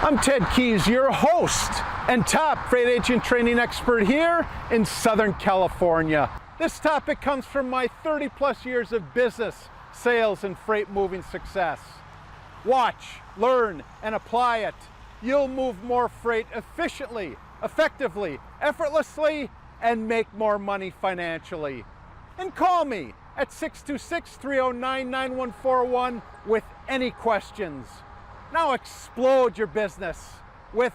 I'm Ted Keys, your host and top freight agent training expert here in Southern California. This topic comes from my 30 plus years of business, sales, and freight moving success. Watch, learn, and apply it. You'll move more freight efficiently, effectively, effortlessly, and make more money financially. And call me at 626-309-9141 with any questions. Now explode your business with...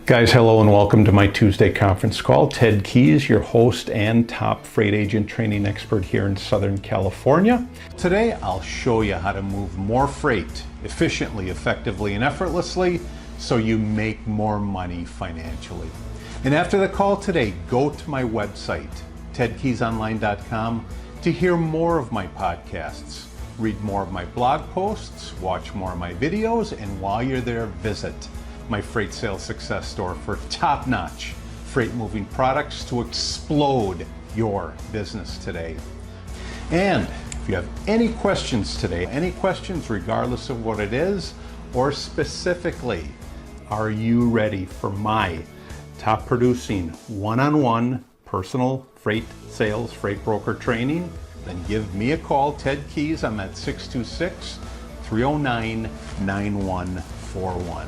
Guys, hello and welcome to my Tuesday conference call. Ted Keys, your host and top freight agent training expert here in Southern California. Today, I'll show you how to move more freight efficiently, effectively, and effortlessly so you make more money financially. And after the call today, go to my website, tedkeysonline.com, to hear more of my podcasts, read more of my blog posts, watch more of my videos, and while you're there, visit my Freight Sales Success Store for top-notch freight moving products to explode your business today. And if you have any questions today, any questions regardless of what it is, or specifically, are you ready for my top producing one-on-one personal freight sales, freight broker training, then give me a call, Ted Keys. I'm at 626-309-9141.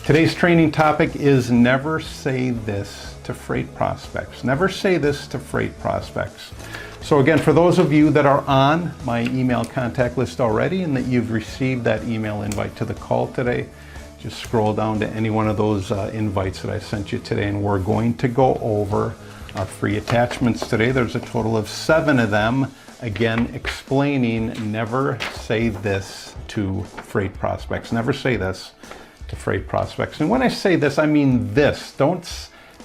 Today's training topic is never say this to freight prospects. Never say this to freight prospects. So again, for those of you that are on my email contact list already and that you've received that email invite to the call today, just scroll down to any one of those invites that I sent you today, and we're going to go over our free attachments today. There's a total of 7 of them. Again, explaining never say this to freight prospects. Never say this to freight prospects. And when I say this, I mean this.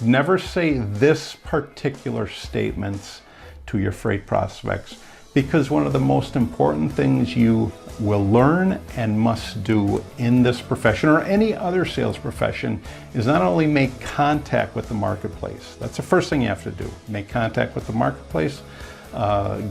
Never say this particular statements to your freight prospects, because one of the most important things you will learn and must do in this profession or any other sales profession is not only make contact with the marketplace. That's the first thing you have to do. Make contact with the marketplace,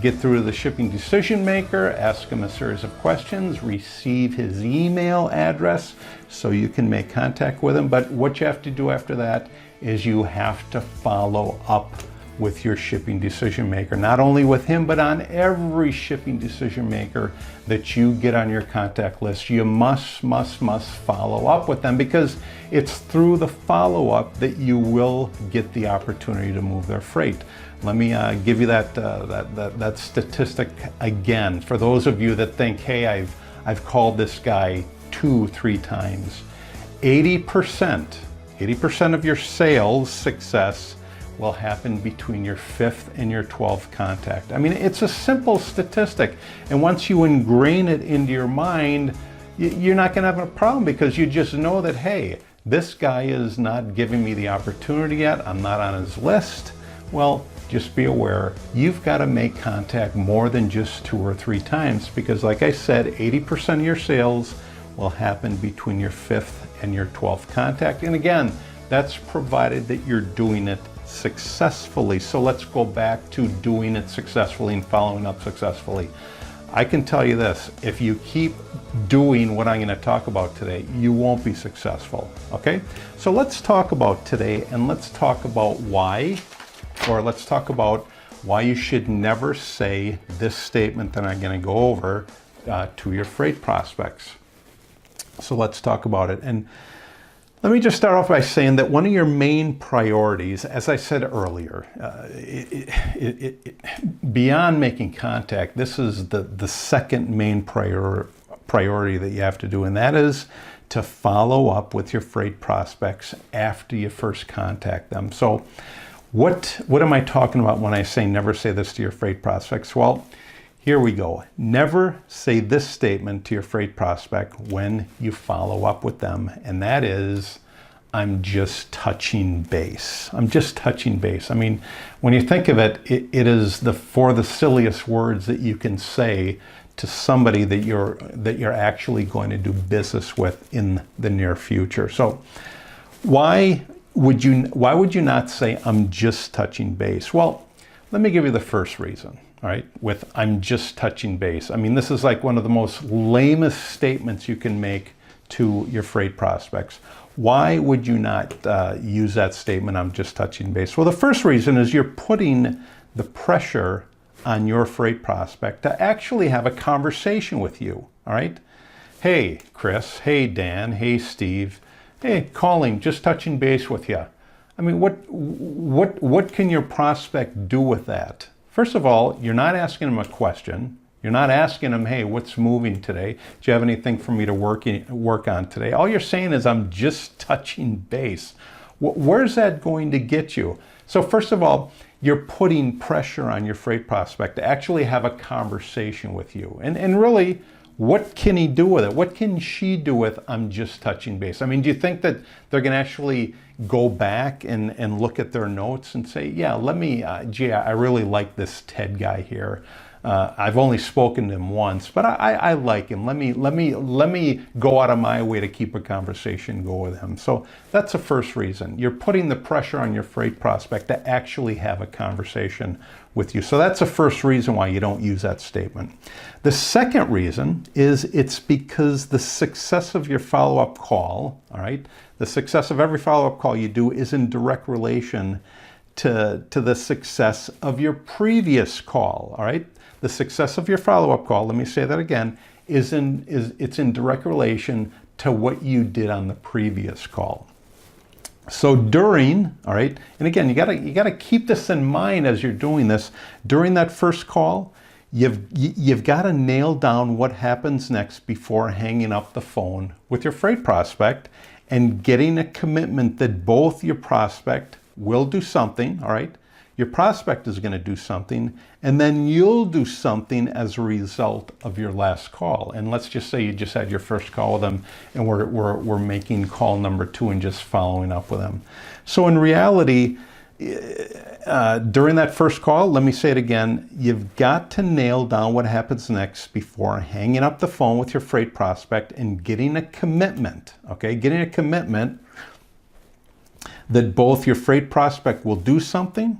get through to the shipping decision maker, ask him a series of questions, receive his email address so you can make contact with him. But what you have to do after that is you have to follow up with your shipping decision maker, not only with him, but on every shipping decision maker that you get on your contact list. You must follow up with them, because it's through the follow-up that you will get the opportunity to move their freight. Let me give you that statistic again. For those of you that think, hey, I've called this guy 2-3 times. 80% of your sales success will happen between your 5th and your 12th contact. I mean, it's a simple statistic. And once you ingrain it into your mind, you're not going to have a problem, because you just know that, hey, this guy is not giving me the opportunity yet. I'm not on his list. Well, just be aware, you've got to make contact more than just 2 or 3 times, because like I said, 80% of your sales will happen between your 5th and your 12th contact. And again, that's provided that you're doing it successfully. So let's go back to doing it successfully and following up successfully. I can tell you this, if you keep doing what I'm going to talk about today, you won't be successful. Okay? So let's talk about today, and let's talk about why, or let's talk about why you should never say this statement that I'm going to go over to your freight prospects. So let's talk about it. And let me just start off by saying that one of your main priorities, as I said earlier, beyond making contact, this is the second main priority that you have to do, and that is to follow up with your freight prospects after you first contact them. So what am I talking about when I say never say this to your freight prospects? Well, here we go. Never say this statement to your freight prospect when you follow up with them, and that is, I'm just touching base. I'm just touching base. I mean, when you think of it, it is for the silliest words that you can say to somebody that you're actually going to do business with in the near future. So why would you not say, I'm just touching base? Well, let me give you the first reason. all right, with "I'm just touching base." I mean, this is like one of the most lamest statements you can make to your freight prospects. Why would you not use that statement, "I'm just touching base"? Well, the first reason is you're putting the pressure on your freight prospect to actually have a conversation with you, all right? "Hey, Chris. Hey, Dan. Hey, Steve. Hey, calling, just touching base with you." I mean, what can your prospect do with that? First of all, you're not asking them a question. You're not asking them, "Hey, what's moving today? Do you have anything for me to work on today?" All you're saying is, "I'm just touching base." Where's that going to get you? So first of all, you're putting pressure on your freight prospect to actually have a conversation with you. And really, what can he do with it? What can she do with "I'm just touching base"? I mean, do you think that they're going to actually go back and look at their notes and say, "Yeah, let me, gee, I really like this Ted guy here. I've only spoken to him once, but I like him. Let me go out of my way to keep a conversation go with him." So that's the first reason. You're putting the pressure on your freight prospect to actually have a conversation with you. So that's the first reason why you don't use that statement. The second reason is it's because the success of your follow-up call, all right, the success of every follow-up call you do is in direct relation to the success of your previous call, all right? The success of your follow-up call, let me say that again, it's in direct relation to what you did on the previous call. So during, all right, and again, you gotta keep this in mind as you're doing this. During that first call, you've got to nail down what happens next before hanging up the phone with your freight prospect and getting a commitment that both your prospect will do something, all right? Your prospect is going to do something, and then you'll do something as a result of your last call. And let's just say you just had your first call with them, and we're making call number 2 and just following up with them. So in reality, during that first call, let me say it again, you've got to nail down what happens next before hanging up the phone with your freight prospect and getting a commitment, okay? Getting a commitment that both your freight prospect will do something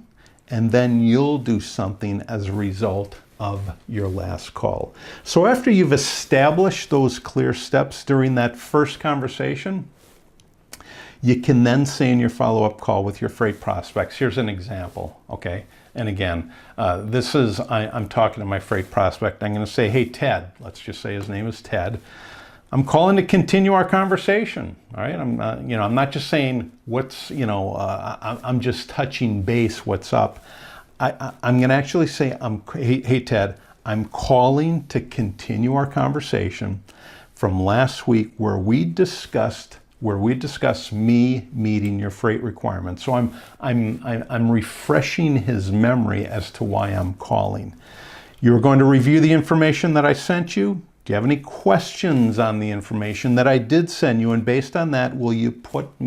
and then you'll do something as a result of your last call. So after you've established those clear steps during that first conversation, you can then say in your follow-up call with your freight prospects, here's an example, okay? And again, I'm talking to my freight prospect. I'm going to say, "Hey, Ted," let's just say his name is Ted. "I'm calling to continue our conversation." All right, I'm not just saying I'm just touching base. What's up? I'm going to actually say, "Hey, Ted, I'm calling to continue our conversation from last week where we discussed me meeting your freight requirements." So I'm refreshing his memory as to why I'm calling. "You're going to review the information that I sent you. Do you have any questions on the information that I did send you? And based on that, will you drop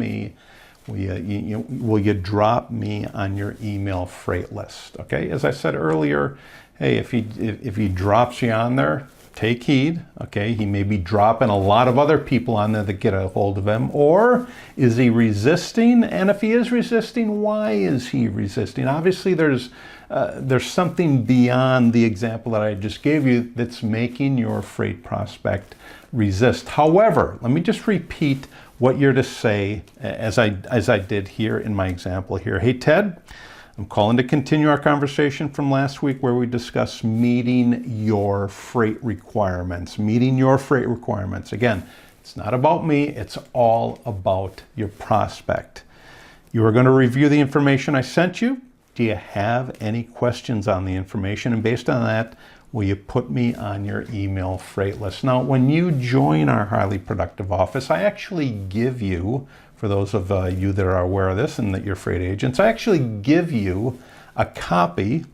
me on your email freight list?" Okay, as I said earlier, hey, if he drops you on there, take heed, okay? He may be dropping a lot of other people on there that get a hold of him. Or is he resisting? And if he is resisting, why is he resisting? Obviously, there's something beyond the example that I just gave you that's making your freight prospect resist. However, let me just repeat what you're to say as I did here in my example here. "Hey, Ted, I'm calling to continue our conversation from last week where we discussed meeting your freight requirements." Meeting your freight requirements. Again, it's not about me, it's all about your prospect. "You are going to review the information I sent you. Do you have any questions on the information? And based on that, will you put me on your email freight list?" Now, when you join our highly productive office, I actually give you, for those of you that are aware of this and that you're freight agents, I actually give you a copy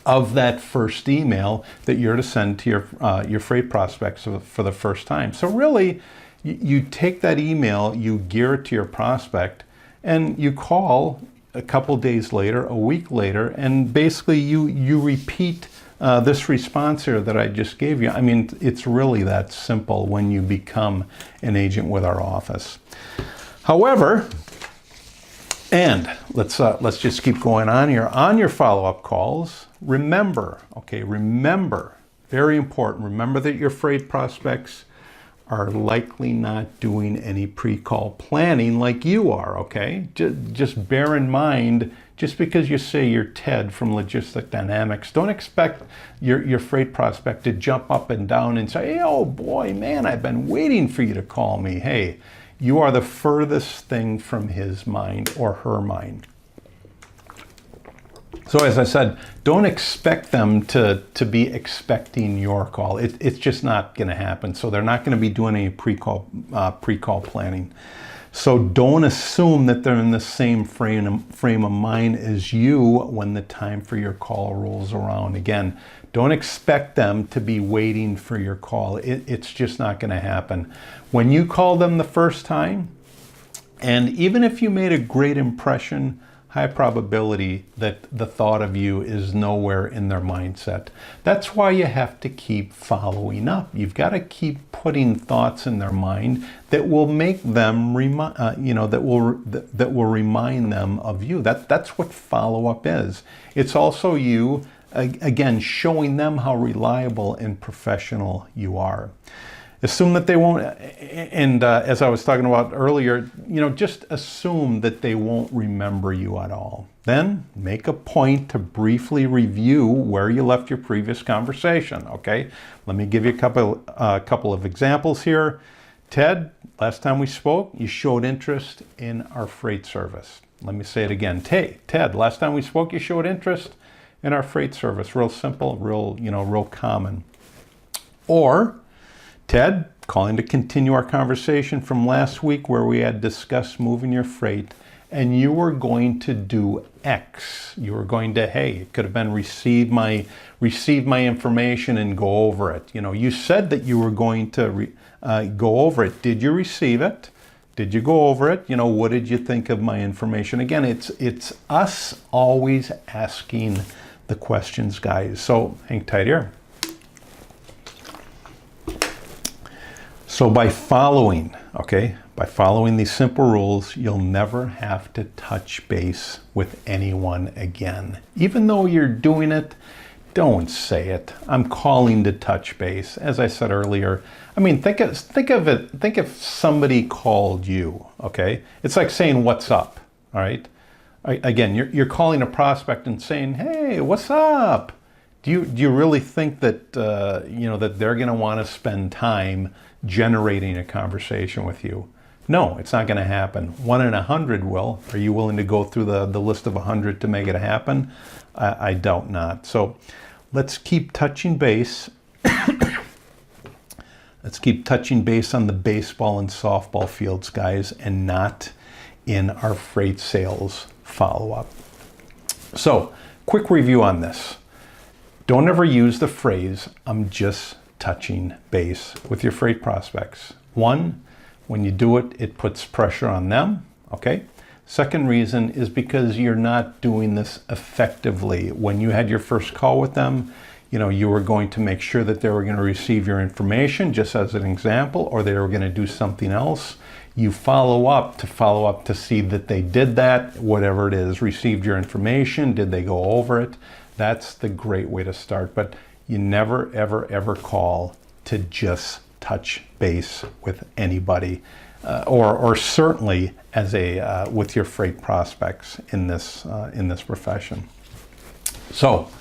of that first email that you're to send to your freight prospects for the first time. So really, you take that email, you gear it to your prospect, and you call a couple days later, a week later, and basically you repeat this response here that I just gave you. I mean, it's really that simple when you become an agent with our office. However, And let's just keep going on here. On your follow-up calls, remember, very important, remember that your freight prospects are likely not doing any pre-call planning like you are, okay? Just bear in mind, just because you say you're Ted from Logistic Dynamics, don't expect your freight prospect to jump up and down and say, hey, oh boy, man, I've been waiting for you to call me. Hey, you are the furthest thing from his mind or her mind. So as I said, don't expect them to be expecting your call. It's just not going to happen. So they're not going to be doing any pre-call planning. So don't assume that they're in the same frame of mind as you when the time for your call rolls around. Again, don't expect them to be waiting for your call. It's just not going to happen. When you call them the first time, and even if you made a great impression, high probability that the thought of you is nowhere in their mindset. That's why you have to keep following up. You've got to keep putting thoughts in their mind that will make them that will remind them of you. That's what follow-up is. It's also you, again, showing them how reliable and professional you are. Assume that they won't, and as I was talking about earlier, just assume that they won't remember you at all. Then make a point to briefly review where you left your previous conversation, okay? Let me give you a couple of examples here. Ted, last time we spoke, you showed interest in our freight service. Let me say it again. Ted, last time we spoke, you showed interest in our freight service. Real simple, real common. Or, Ted, calling to continue our conversation from last week where we had discussed moving your freight, and you were going to do X. You were going to, hey, it could have been receive my information and go over it. You said that you were going to go over it. Did you receive it? Did you go over it? What did you think of my information? Again, it's us always asking the questions, guys. So hang tight here. So by following these simple rules, you'll never have to touch base with anyone again. Even though you're doing it, don't say it. I'm calling to touch base. As I said earlier, think if somebody called you, okay? It's like saying, what's up, all right? Again, you're calling a prospect and saying, hey, what's up? Do you really think that, that they're going to want to spend time generating a conversation with you? No, it's not going to happen. 1 in 100 will. Are you willing to go through the list of 100 to make it happen? I doubt not. So let's keep touching base. Let's keep touching base on the baseball and softball fields, guys, and not in our freight sales follow-up. So, quick review on this. Don't ever use the phrase, I'm just touching base with your freight prospects. One, when you do it, it puts pressure on them, okay? Second reason is because you're not doing this effectively. When you had your first call with them, you were going to make sure that they were going to receive your information, just as an example, or they were going to do something else. You follow up to see that they did that, whatever it is, received your information, did they go over it? That's the great way to start. But you never, ever, ever call to just touch base with anybody, or certainly as with your freight prospects in this profession. So,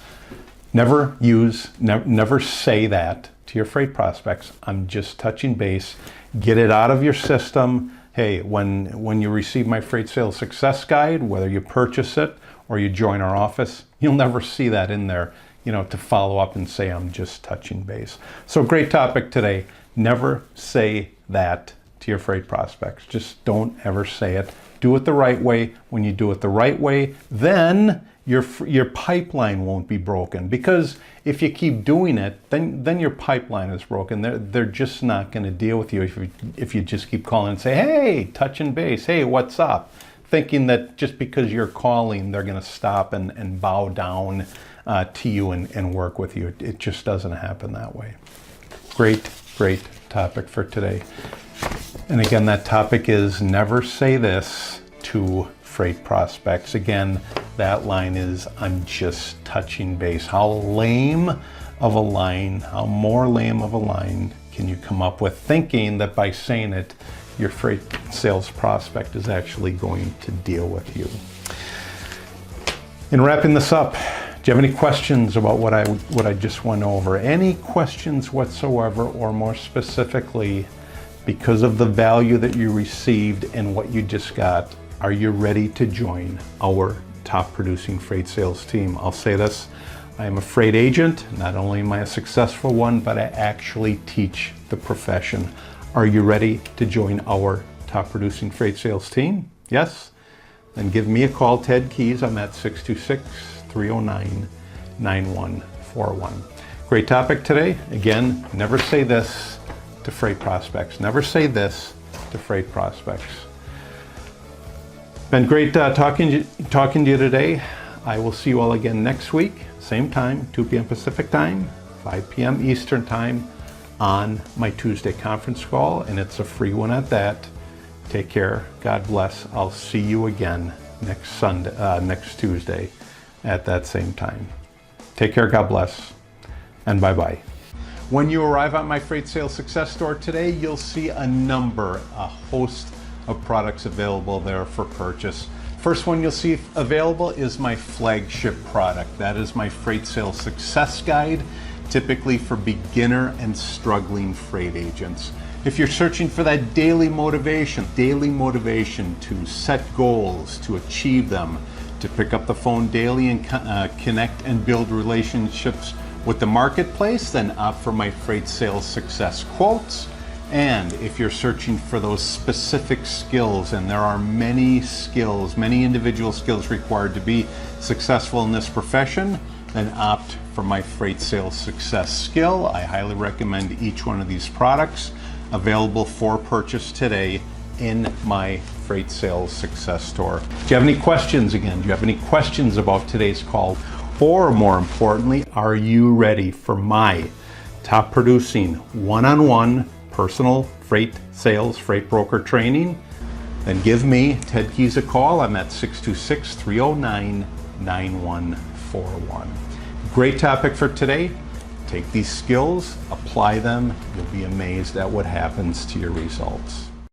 never say that to your freight prospects. I'm just touching base. Get it out of your system. Hey, when you receive my Freight Sales Success Guide, whether you purchase it or you join our office, you'll never see that in there, to follow up and say, I'm just touching base. So great topic today. Never say that to your freight prospects. Just don't ever say it. Do it the right way. When you do it the right way, then your pipeline won't be broken. Because if you keep doing it, then your pipeline is broken. They're just not going to deal with you if you just keep calling and say, hey, touching base, hey, what's up? Thinking that just because you're calling, they're going to stop and bow down to you and work with you. It just doesn't happen that way. Great topic for today. And again, that topic is never say this to freight prospects. Again, that line is, I'm just touching base. How lame of a line, how more lame of a line can you come up with, thinking that by saying it, your freight sales prospect is actually going to deal with you? In wrapping this up, do you have any questions about what I just went over? Any questions whatsoever, or more specifically, because of the value that you received and what you just got, are you ready to join our top producing freight sales team? I'll say this, I am a freight agent. Not only am I a successful one, but I actually teach the profession. Are you ready to join our top producing freight sales team? Yes? Then give me a call, Ted Keys. I'm at 626-309-9141. Great topic today. Again, never say this to freight prospects. Never say this to freight prospects. Been great talking to you today. I will see you all again next week. Same time, 2 p.m. Pacific time, 5 p.m. Eastern time on my Tuesday conference call, and it's a free one at that. Take care. God bless. I'll see you again next Tuesday at that same time. Take care. God bless. And bye-bye. When you arrive at my Freight Sales Success Store today, you'll see a host of products available there for purchase. First one you'll see available is my flagship product. That is my Freight Sales Success Guide, typically for beginner and struggling freight agents. If you're searching for that daily motivation to set goals, to achieve them, to pick up the phone daily and connect and build relationships with the marketplace, then opt for my Freight Sales Success Quotes. And if you're searching for those specific skills, and there are many skills, many individual skills required to be successful in this profession, then opt for my Freight Sales Success Skill. I highly recommend each one of these products, available for purchase today in my Freight Sales Success Store. Do you have any questions again? Do you have any questions about today's call? Or more importantly, are you ready for my top producing one-on-one personal freight sales, freight broker training? Then give me, Ted Keys, a call. I'm at 626-309-9141. Great topic for today. Take these skills, apply them. You'll be amazed at what happens to your results.